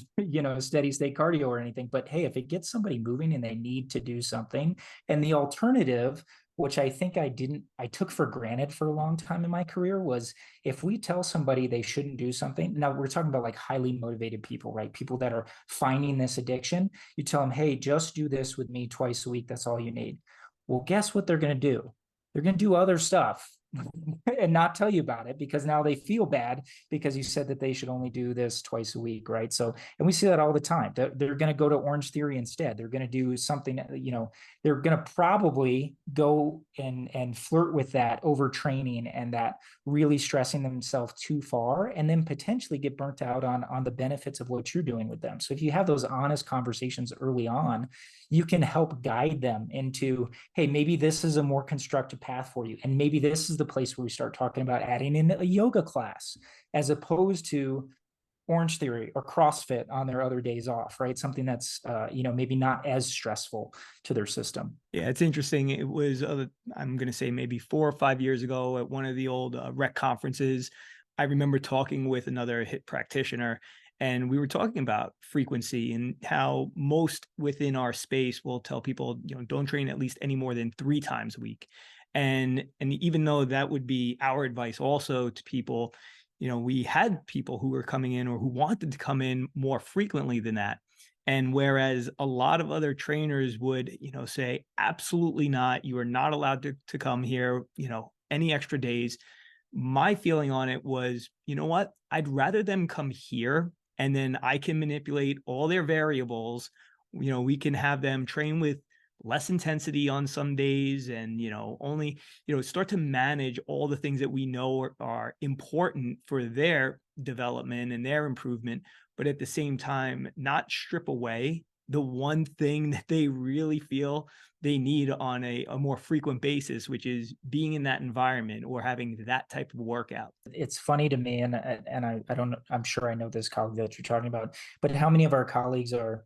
steady state cardio or anything, but hey, if it gets somebody moving and they need to do something. And the alternative, which I think I took for granted for a long time in my career, was if we tell somebody they shouldn't do something. Now we're talking about like highly motivated people, right? People that are finding this addiction. You tell them, hey, just do this with me twice a week. That's all you need. Well, guess what they're going to do? They're going to do other stuff and not tell you about it, because now they feel bad because you said that they should only do this twice a week, right? So, and we see that all the time. They're going to go to Orange Theory instead. They're going to do something, they're going to probably go and flirt with that overtraining and that really stressing themselves too far, and then potentially get burnt out on the benefits of what you're doing with them. So if you have those honest conversations early on, you can help guide them into, hey, maybe this is a more constructive path for you. And maybe this is the place where we start talking about adding in a yoga class, as opposed to Orange Theory or CrossFit on their other days off, right? Something that's, maybe not as stressful to their system. Yeah, it's interesting. It was, I'm going to say maybe 4 or 5 years ago at one of the old rec conferences. I remember talking with another HIIT practitioner, and we were talking about frequency and how most within our space will tell people, don't train at least any more than 3 times a week. And even though that would be our advice also to people, we had people who were coming in or who wanted to come in more frequently than that. And whereas a lot of other trainers would, say, absolutely not, you are not allowed to come here, any extra days. my feeling on it was, you know what? I'd rather them come here and then I can manipulate all their variables. We can have them train with less intensity on some days and, only, start to manage all the things that we know are important for their development and their improvement, but at the same time, not strip away the one thing that they really feel they need on a more frequent basis, which is being in that environment or having that type of workout. It's funny to me, and I don't know, I'm sure I know this colleague that you're talking about, but how many of our colleagues are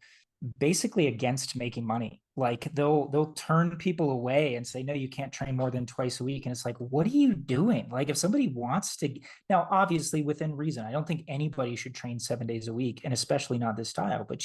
basically against making money? Like they'll turn people away and say, no, you can't train more than twice a week. And it's like, what are you doing? Like if somebody wants to, now obviously within reason, I don't think anybody should train 7 days a week, and especially not this style, but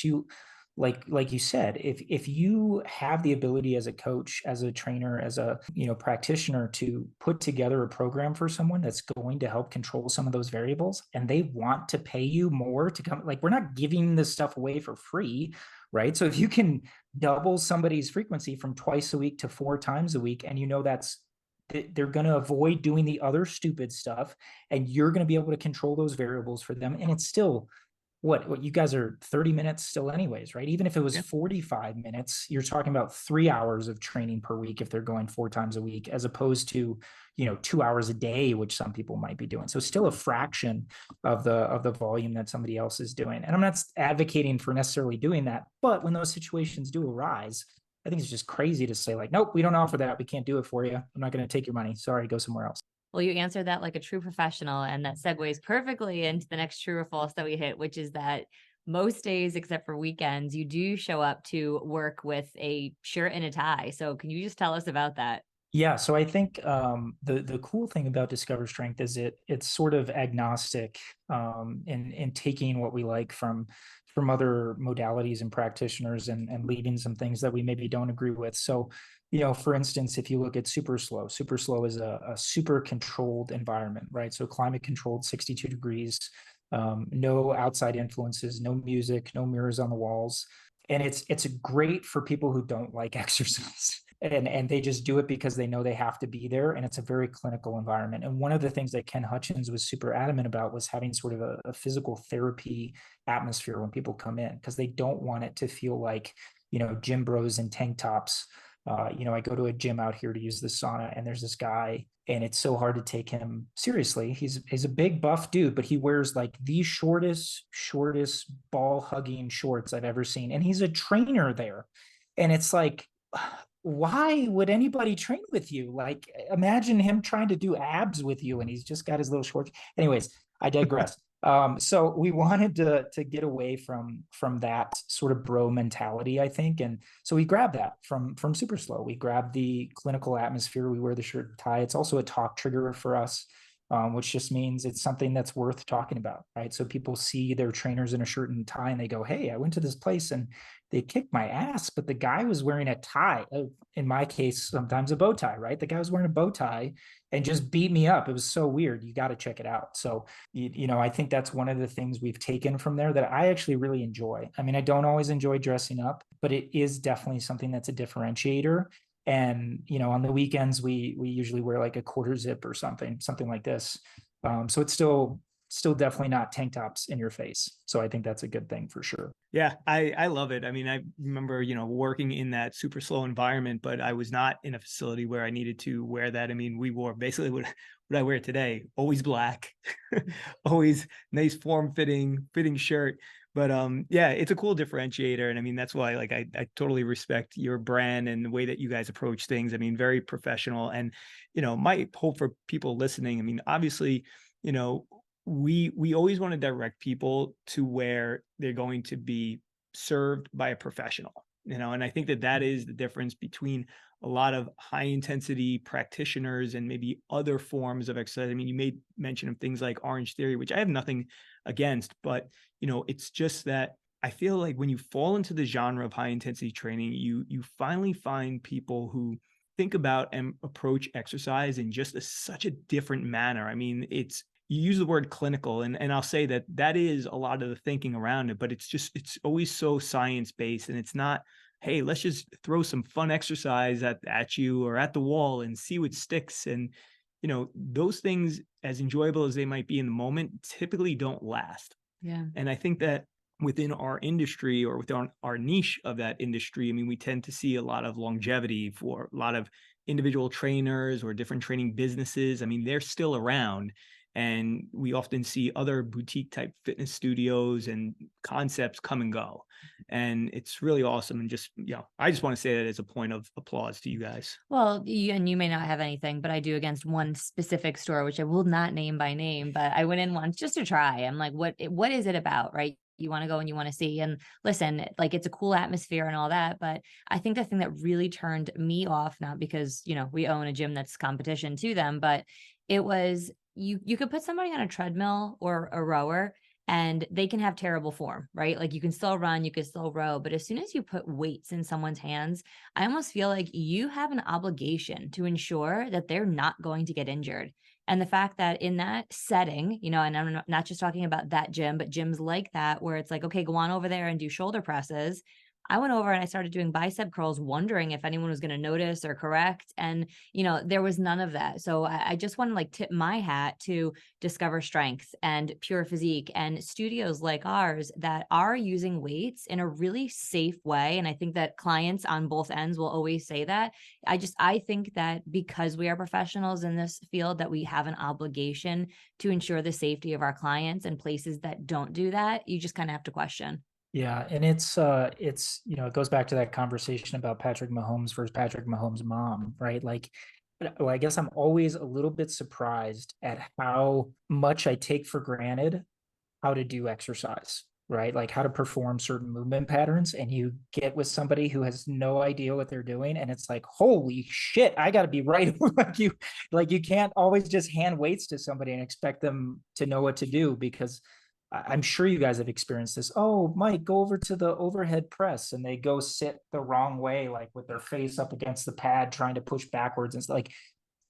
like you said, if you have the ability as a coach, as a trainer, as a practitioner to put together a program for someone that's going to help control some of those variables, and they want to pay you more to come, like we're not giving this stuff away for free, right? So if you can double somebody's frequency from twice a week to 4 times a week, and that's they're going to avoid doing the other stupid stuff, and you're going to be able to control those variables for them, and it's still what you guys are 30 minutes still anyways, right? Even if it was 45 minutes, you're talking about 3 hours of training per week if they're going 4 times a week, as opposed to 2 hours a day, which some people might be doing. So still a fraction of the volume that somebody else is doing. And I'm not advocating for necessarily doing that, but when those situations do arise, I think it's just crazy to say like, nope, we don't offer that, we can't do it for you, I'm not going to take your money, sorry, go somewhere else. Well, you answered that like a true professional, and that segues perfectly into the next true or false that we hit, which is that most days, except for weekends, you do show up to work with a shirt and a tie. So can you just tell us about that? Yeah, so I think the cool thing about Discover Strength is it's sort of agnostic in taking what we like from other modalities and practitioners, and leaving some things that we maybe don't agree with. So, for instance, if you look at super slow is a super controlled environment, right? So climate controlled, 62 degrees, no outside influences, no music, no mirrors on the walls. And it's great for people who don't like exercise. And they just do it because they know they have to be there, and it's a very clinical environment. And one of the things that Ken Hutchins was super adamant about was having sort of a physical therapy atmosphere when people come in, because they don't want it to feel like gym bros in tank tops. I go to a gym out here to use the sauna, and there's this guy, and it's so hard to take him seriously. He's a big buff dude, but he wears like the shortest ball hugging shorts I've ever seen, and he's a trainer there. And it's like, why would anybody train with you? Like, imagine him trying to do abs with you, and he's just got his little shorts. Anyways, I digress. So we wanted to get away from that sort of bro mentality, I think, and so we grabbed that from Super Slow. We grabbed the clinical atmosphere. We wear the shirt and tie. It's also a talk trigger for us, which just means it's something that's worth talking about, right? So people see their trainers in a shirt and tie, and they go, "Hey, I went to this place and they kicked my ass, but the guy was wearing a tie." In my case, sometimes a bow tie, right? The guy was wearing a bow tie and just beat me up. It was so weird. You got to check it out. So, I think that's one of the things we've taken from there that I actually really enjoy. I mean, I don't always enjoy dressing up, but it is definitely something that's a differentiator. And on the weekends we usually wear like a quarter zip or something like this. So it's still definitely not tank tops in your face. So I think that's a good thing for sure. Yeah, I love it. I mean, I remember, working in that super slow environment, but I was not in a facility where I needed to wear that. I mean, we wore basically what I wear today, always black, always nice fitting shirt. But yeah, it's a cool differentiator. And I mean, that's why I totally respect your brand and the way that you guys approach things. I mean, very professional. And, my hope for people listening, I mean, obviously, we always want to direct people to where they're going to be served by a professional, and I think that is the difference between a lot of high intensity practitioners and maybe other forms of exercise. I mean, you made mention of things like Orange Theory, which I have nothing against, but it's just that I feel like when you fall into the genre of high intensity training, you finally find people who think about and approach exercise in just such a different manner. I mean, you use the word clinical, and I'll say that is a lot of the thinking around it, but it's always so science-based, and it's not, hey, let's just throw some fun exercise at you or at the wall and see what sticks. And, those things, as enjoyable as they might be in the moment, typically don't last. Yeah. And I think that within our industry, or within our niche of that industry, I mean, we tend to see a lot of longevity for a lot of individual trainers or different training businesses. I mean, they're still around. And we often see other boutique type fitness studios and concepts come and go. And it's really awesome. And just, I just want to say that as a point of applause to you guys. Well, and you may not have anything, but I do against one specific store, which I will not name by name, but I went in once just to try. I'm like, what is it about, right? You want to go and you want to see, and listen, like, it's a cool atmosphere and all that. But I think the thing that really turned me off, not because, we own a gym that's competition to them, but it was, you could put somebody on a treadmill or a rower and they can have terrible form, right? Like, you can still run, you can still row, but as soon as you put weights in someone's hands, I almost feel like you have an obligation to ensure that they're not going to get injured. And the fact that in that setting, and I'm not just talking about that gym, but gyms like that, where it's like, okay, go on over there and do shoulder presses. I went over and I started doing bicep curls, wondering if anyone was going to notice or correct. And, there was none of that. So I just want to like tip my hat to Discover Strength and Pure Physique and studios like ours that are using weights in a really safe way. And I think that clients on both ends will always say that. I think that because we are professionals in this field, that we have an obligation to ensure the safety of our clients, and places that don't do that, you just kind of have to question. Yeah, and it goes back to that conversation about Patrick Mahomes versus Patrick Mahomes' mom, right? Like, well, I guess I'm always a little bit surprised at how much I take for granted how to do exercise, right? Like how to perform certain movement patterns, and you get with somebody who has no idea what they're doing, and it's like, holy shit, I got to be right. Like you can't always just hand weights to somebody and expect them to know what to do, because I'm sure you guys have experienced this. Oh, Mike, go over to the overhead press, and they go sit the wrong way, like with their face up against the pad, trying to push backwards. And it's like,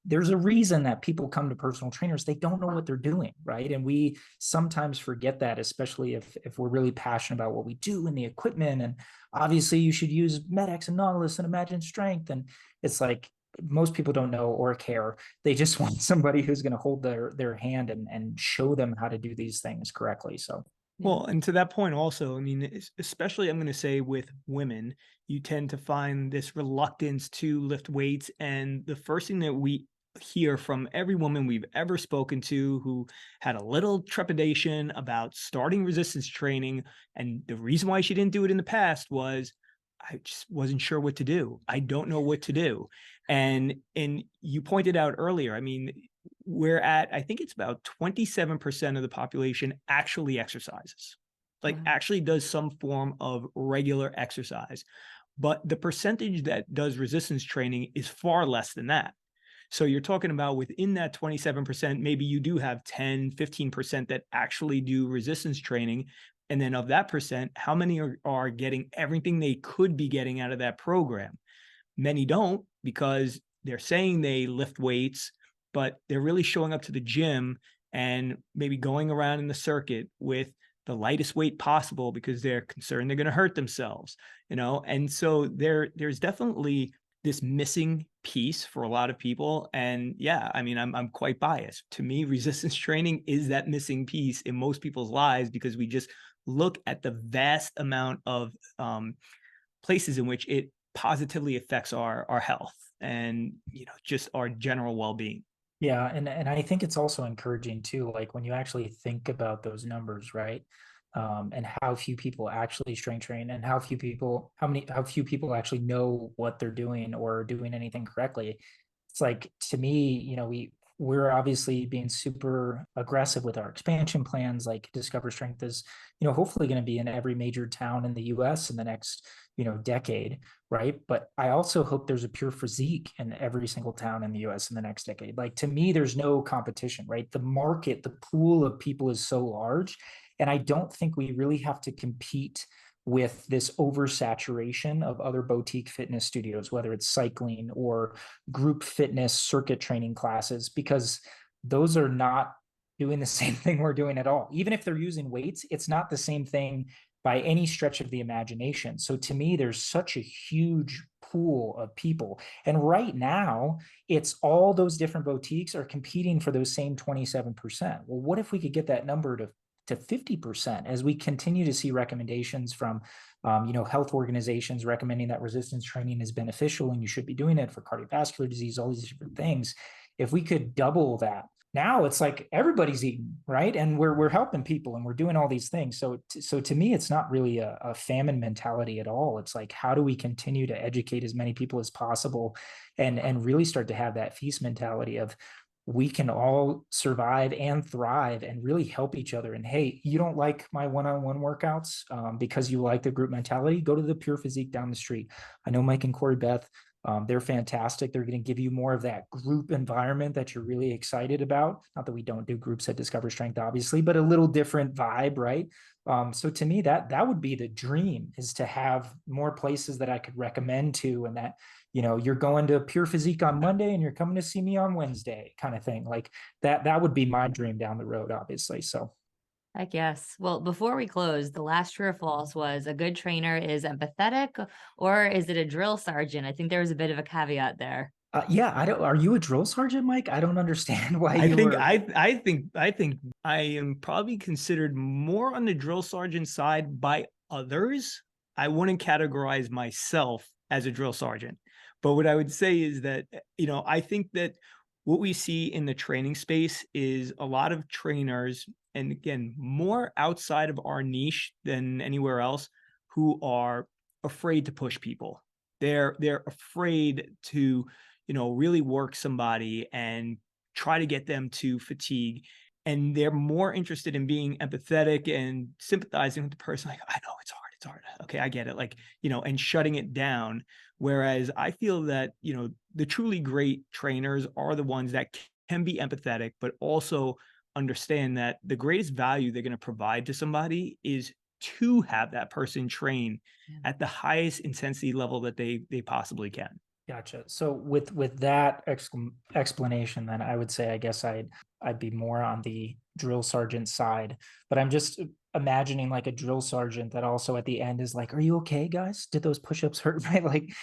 there's a reason that people come to personal trainers. They don't know what they're doing, right? And we sometimes forget that, especially if we're really passionate about what we do and the equipment. And obviously you should use MedX and Nautilus and Imagine Strength. And it's like, most people don't know or care. They just want somebody who's going to hold their hand and show them how to do these things correctly. So, well, and to that point also, I mean, especially I'm going to say with women, you tend to find this reluctance to lift weights. And the first thing that we hear from every woman we've ever spoken to who had a little trepidation about starting resistance training, and the reason why she didn't do it in the past was, I just wasn't sure what to do. I don't know what to do. And you pointed out earlier, I mean, we're at, I think it's about 27% of the population actually exercises, like actually does some form of regular exercise. But the percentage that does resistance training is far less than that. So you're talking about within that 27%, maybe you do have 10, 15% that actually do resistance training. And then of that percent, how many are getting everything they could be getting out of that program? Many don't, because they're saying they lift weights, but they're really showing up to the gym and maybe going around in the circuit with the lightest weight possible because they're concerned they're going to hurt themselves, And so there's definitely this missing piece for a lot of people. And yeah, I mean, I'm quite biased. To me, resistance training is that missing piece in most people's lives, because we just look at the vast amount of places in which it positively affects our health and, just our general well-being. Yeah, and I think it's also encouraging too, like when you actually think about those numbers, right? And how few people actually strength train, and how few people actually know what they're doing or doing anything correctly. It's like, to me, we're obviously being super aggressive with our expansion plans. Like Discover Strength is, hopefully going to be in every major town in the US in the next, decade, right? But I also hope there's a Pure Physique in every single town in the US in the next decade. Like, to me, there's no competition, right? The market, the pool of people is so large. And I don't think we really have to compete with this oversaturation of other boutique fitness studios, whether it's cycling or group fitness circuit training classes, because those are not doing the same thing we're doing at all. Even if they're using weights, it's not the same thing by any stretch of the imagination. So to me, there's such a huge pool of people. And right now, it's all those different boutiques are competing for those same 27%. Well, what if we could get that number to 50% as we continue to see recommendations from health organizations recommending that resistance training is beneficial and you should be doing it for cardiovascular disease, all these different things. If we could double that, now it's like everybody's eating, right? And we're helping people and we're doing all these things. So to me, it's not really a famine mentality at all. It's like, how do we continue to educate as many people as possible and really start to have that feast mentality of, we can all survive and thrive and really help each other. And hey, you don't like my one-on-one workouts because you like the group mentality, go to the Pure Physique down the street. I know Mike and Corey Beth, they're fantastic. They're going to give you more of that group environment that you're really excited about. Not that we don't do groups at Discover Strength, obviously, but a little different vibe, right? So to me, that would be the dream, is to have more places that I could recommend to, and that, you're going to Pure Physique on Monday and you're coming to see me on Wednesday, kind of thing. Like that would be my dream down the road, obviously. So Heck yes. Well, before we close, the last true or false was, a good trainer is empathetic, or is it a drill sergeant? I think there was a bit of a caveat there. yeah, I don't. Are you a drill sergeant, Mike? I don't understand why I you think were. I think I am probably considered more on the drill sergeant side by others. I wouldn't categorize myself as a drill sergeant. But what I would say is that, I think that what we see in the training space is a lot of trainers, and again, more outside of our niche than anywhere else, who are afraid to push people. They're afraid to, really work somebody and try to get them to fatigue. And they're more interested in being empathetic and sympathizing with the person. Like, I know it's hard. Okay, I get it. Like, and shutting it down. Whereas I feel that, the truly great trainers are the ones that can be empathetic, but also understand that the greatest value they're going to provide to somebody is to have that person train at the highest intensity level that they possibly can. Gotcha. So with that explanation, then I would say, I guess I'd be more on the drill sergeant side, but I'm just imagining like a drill sergeant that also at the end is like, "Are you okay, guys? Did those push-ups hurt?" Right? Like,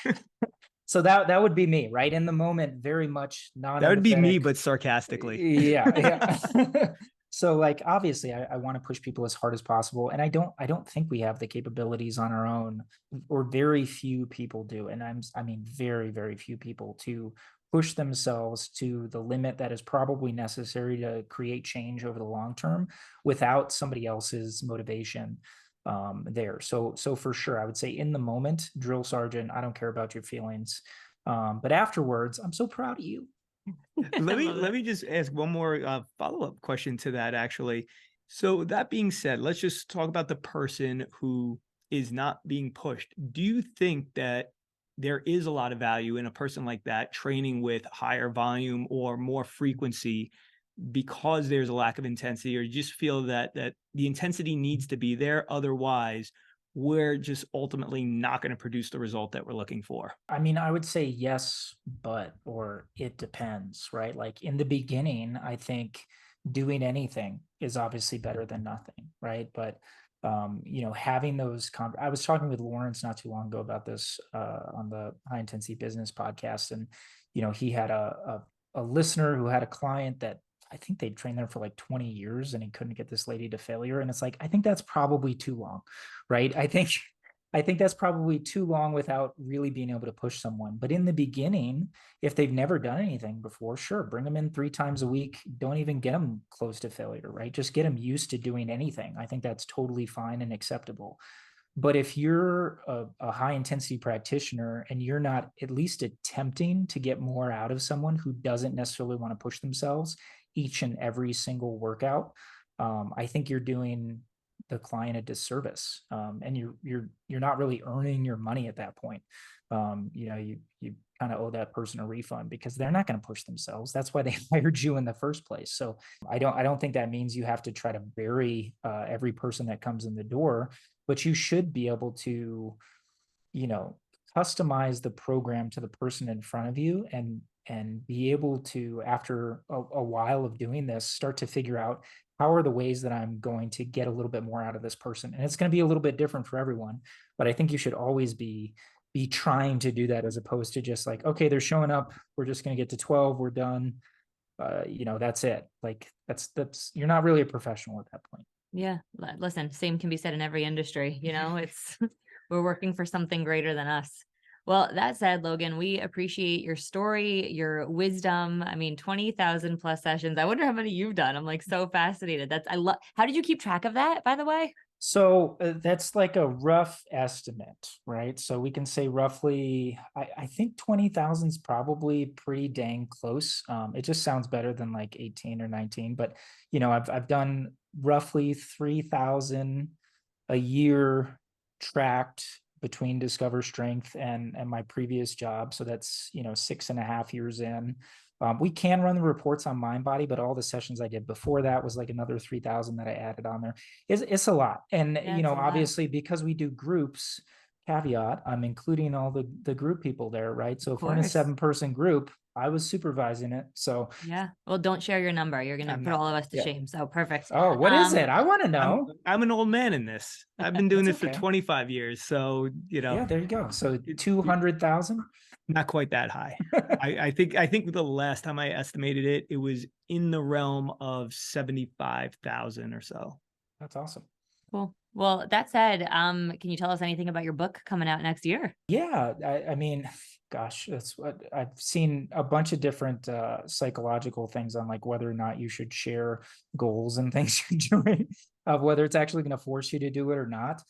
so that would be me, right? In the moment, very much That would be me, non-empathetic. but sarcastically. Yeah. So like, obviously I want to push people as hard as possible. And I don't think we have the capabilities on our own, or very few people do. And I mean, very, very few people to push themselves to the limit that is probably necessary to create change over the long term without somebody else's motivation there. So for sure, I would say in the moment, drill sergeant, I don't care about your feelings. But afterwards, I'm so proud of you. Let me just ask one more follow-up question to that, actually. So that being said, let's just talk about the person who is not being pushed. Do you think that there is a lot of value in a person like that training with higher volume or more frequency because there's a lack of intensity, or you just feel that the intensity needs to be there, otherwise we're just ultimately not going to produce the result that we're looking for? I mean, I would say yes, but, or it depends, right? Like in the beginning, I think doing anything is obviously better than nothing, right? But having those I was talking with Lawrence not too long ago about this on the High Intensity Business podcast, and he had a listener who had a client that I think they'd trained there for like 20 years and he couldn't get this lady to failure. And it's like, I think that's probably too long, right? I think that's probably too long without really being able to push someone. But in the beginning, if they've never done anything before, sure, bring them in 3 times a week. Don't even get them close to failure, right? Just get them used to doing anything. I think that's totally fine and acceptable. But if you're a high intensity practitioner and you're not at least attempting to get more out of someone who doesn't necessarily want to push themselves each and every single workout, I think you're doing the client a disservice, and you're not really earning your money at that point. You kind of owe that person a refund because they're not going to push themselves. That's why they hired you in the first place. So I don't think that means you have to try to bury every person that comes in the door, but you should be able to, customize the program to the person in front of you, and be able to, after a while of doing this, start to figure out, how are the ways that I'm going to get a little bit more out of this person? And it's going to be a little bit different for everyone, but I think you should always be be trying to do that, as opposed to just like, okay, they're showing up, we're just going to get to 12, we're done. That's it. Like that's you're not really a professional at that point. Yeah. Listen, same can be said in every industry. It's we're working for something greater than us. Well, that said, Logan, we appreciate your story, your wisdom. I mean, 20,000 plus sessions. I wonder how many you've done. I'm like so fascinated. I love, how did you keep track of that, by the way? So that's like a rough estimate, right? So we can say roughly, I think 20,000 is probably pretty dang close. It just sounds better than like 18 or 19, but I've done roughly 3,000 a year tracked between Discover Strength and my previous job. So that's 6.5 years in. We can run the reports on MindBody, but all the sessions I did before that was like another 3,000 that I added on there. It's a lot. And, Yeah, it's a lot. obviously because we do groups, caveat, I'm including all the group people there, right? So if we're in a course. 7-person group, I was supervising it. So Yeah. Well, don't share your number. You're gonna I'm put not- all of us to yeah. shame. So perfect. Oh, what is it? I want to know. I'm an old man in this. I've been doing this That's for okay. 25 years. So, Yeah, there you go. So 200,000. not quite that high. I think the last time I estimated it, it was in the realm of 75,000 or so. That's awesome. Cool. Well, that said, can you tell us anything about your book coming out next year? Yeah, I mean, gosh, that's what I've seen a bunch of different psychological things on, like whether or not you should share goals and things you're doing, of whether it's actually going to force you to do it or not.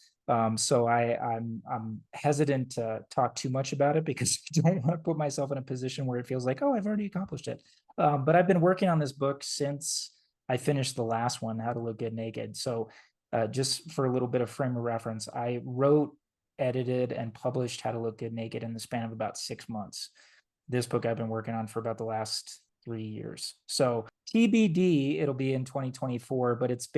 So I'm hesitant to talk too much about it because I don't want to put myself in a position where it feels like, oh, I've already accomplished it. But I've been working on this book since I finished the last one, How to Look Good Naked. So just for a little bit of frame of reference, I wrote, edited, and published How to Look Good Naked in the span of about 6 months. This book I've been working on for about the last 3 years. So TBD, it'll be in 2024, but it's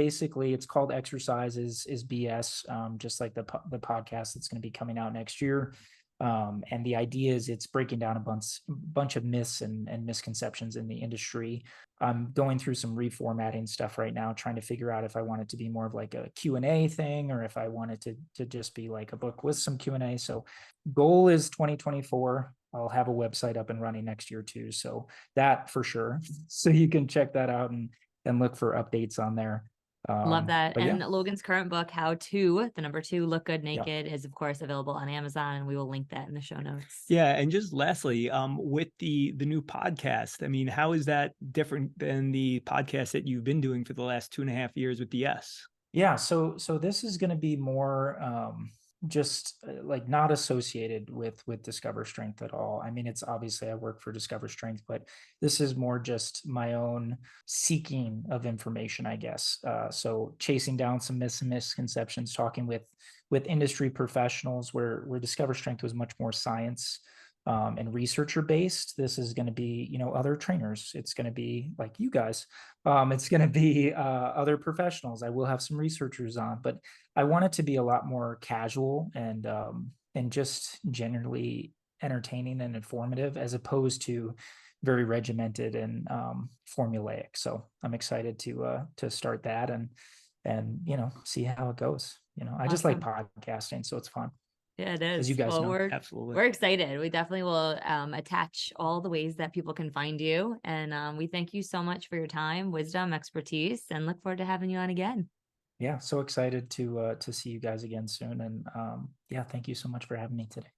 called Exercise is BS, just like the podcast that's going to be coming out next year. And the idea is it's breaking down a bunch of myths and misconceptions in the industry. I'm going through some reformatting stuff right now, trying to figure out if I want it to be more of like a Q&A thing, or if I want it to just be like a book with some Q&A. So goal is 2024. I'll have a website up and running next year too. So that for sure. So you can check that out and look for updates on there. Love that. And yeah. Logan's current book, How to, the number 2, Look Good Naked, is of course available on Amazon, and we will link that in the show notes. Yeah, and just lastly, with the new podcast, I mean, how is that different than the podcast that you've been doing for the last 2.5 years with DS? Yeah, so this is going to be more just like not associated with Discover Strength at all. I mean, it's obviously I work for Discover Strength, but this is more just my own seeking of information, I guess. So chasing down some myths and misconceptions, talking with industry professionals, where Discover Strength was much more science and researcher based. This is going to be, other trainers. It's going to be like you guys. It's going to be other professionals. I will have some researchers on, but I want it to be a lot more casual and just generally entertaining and informative, as opposed to very regimented and formulaic. So I'm excited to start that and see how it goes. I just like podcasting, so it's fun. Yeah, it is. As you guys know. Absolutely. We're excited. We definitely will attach all the ways that people can find you. And we thank you so much for your time, wisdom, expertise, and look forward to having you on again. Yeah, so excited to see you guys again soon. And yeah, thank you so much for having me today.